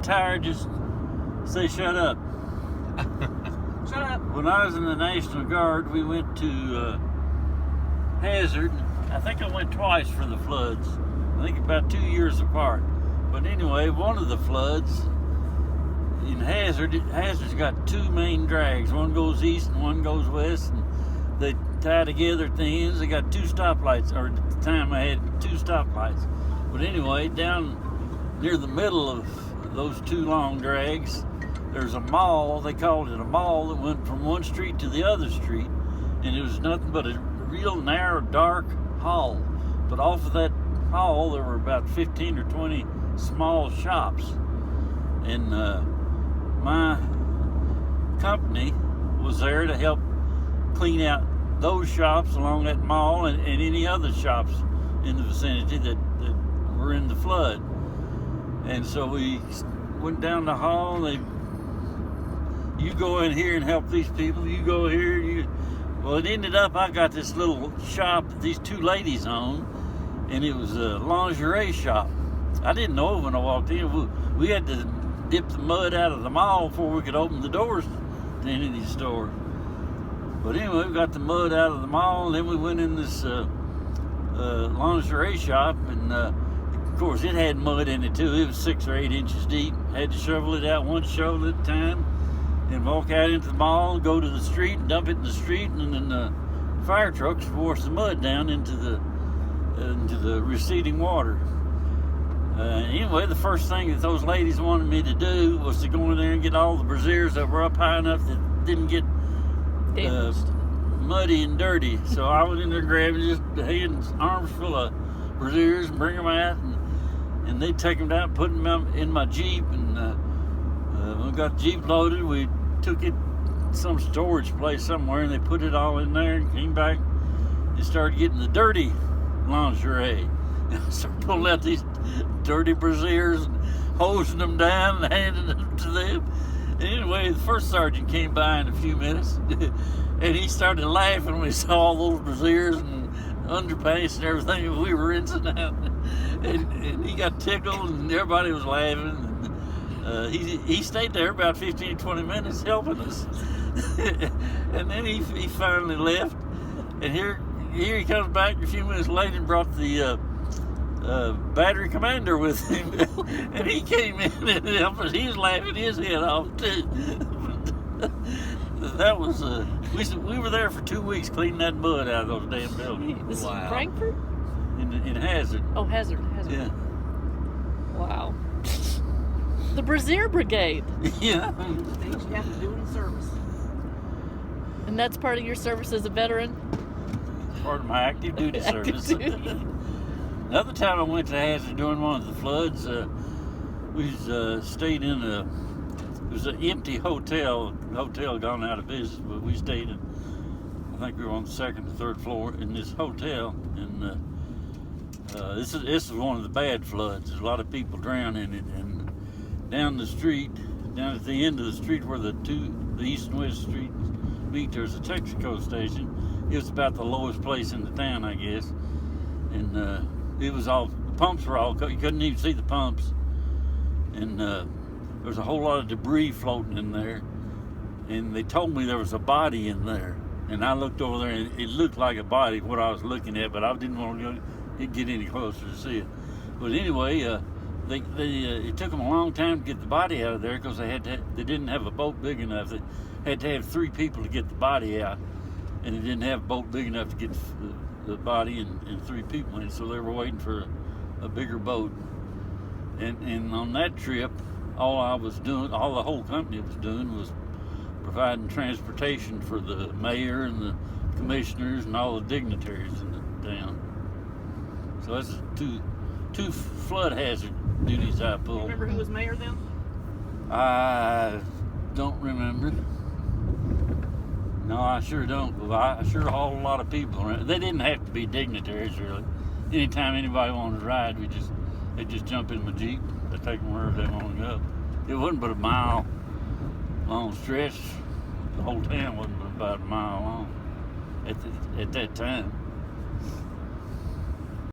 get tired, just say shut up. Shut up. When I was in the National Guard, we went to Hazard. I think I went twice for the floods. I think about 2 years apart. But anyway, one of the floods in Hazard's got two main drags. One goes east and one goes west, and they tie together at the ends. They got two stoplights, or at the time I had two stoplights. But anyway, down near the middle of those two long drags, there's a mall. They called it a mall that went from one street to the other street, and it was nothing but a real narrow, dark hall. But off of that hall, there were about 15 or 20 small shops, and my company was there to help clean out those shops along that mall and any other shops in the vicinity that were in the flood. And so we went down the hall. You go in here and help these people. You go here. Well, it ended up I got this little shop that these two ladies owned, and it was a lingerie shop. I didn't know it when I walked in. We had to dip the mud out of the mall before we could open the doors to any of these stores. But anyway, we got the mud out of the mall, and then we went in this lingerie shop, and of course it had mud in it too. It was 6 or 8 inches deep. Had to shovel it out one shovel at a time, and walk out into the mall, go to the street, and dump it in the street, and then the fire trucks wash the mud down into the receding water. Anyway, the first thing that those ladies wanted me to do was to go in there and get all the brassieres that were up high enough that didn't get muddy and dirty. So I was in there grabbing just hands, arms full of brassieres and bring them out, and they'd take them down, put them out in my Jeep, and when we got the Jeep loaded, we took it to some storage place somewhere, and they put it all in there and came back and started getting the dirty lingerie. So pulling out these dirty brassieres and hosing them down and handing them to them. And anyway, the first sergeant came by in a few minutes, and he started laughing when he saw all those brassieres and underpants and everything that we were rinsing out. And he got tickled, and everybody was laughing. And, he stayed there about 15, 20 minutes helping us. And then he finally left. And here he comes back a few minutes later and brought the battery commander with him. And he came in and helped us. He was laughing his head off too. That was we were there for 2 weeks cleaning that mud out of those damn buildings. This is Frankfurt? In Hazard. Oh, Hazard. Yeah. Wow. The Brassiere Brigade. Yeah. Things you have to do in service. And that's part of your service as a veteran? Part of my active duty service. Another time I went to Hazard during one of the floods, we stayed in it was an empty hotel gone out of business, but we stayed in, I think we were on the second or third floor in this hotel, and this is one of the bad floods. There's a lot of people drowning in it, and down the street, down at the end of the street where the east and west streets meet, there's a Texaco station. It was about the lowest place in the town, I guess, and it was all, the pumps were all, you couldn't even see the pumps, and there was a whole lot of debris floating in there, and they told me there was a body in there, and I looked over there, and it looked like a body, what I was looking at, but I didn't want to get any closer to see it. But anyway, it took them a long time to get the body out of there, because they didn't have a boat big enough. They had to have 3 people to get the body out, and they didn't have a boat big enough to get the body and 3 people in, so they were waiting for a bigger boat. And on that trip, all the whole company was doing was providing transportation for the mayor and the commissioners and all the dignitaries in the town. So that's two flood hazard duties I pulled. You remember who was mayor then? I don't remember. No, I sure don't. But I sure hauled a lot of people around. They didn't have to be dignitaries, really. Anytime anybody wanted to ride, they just jump in my Jeep. They take them wherever they want to go. It wasn't but a mile long stretch. The whole town wasn't but about a mile long at that time.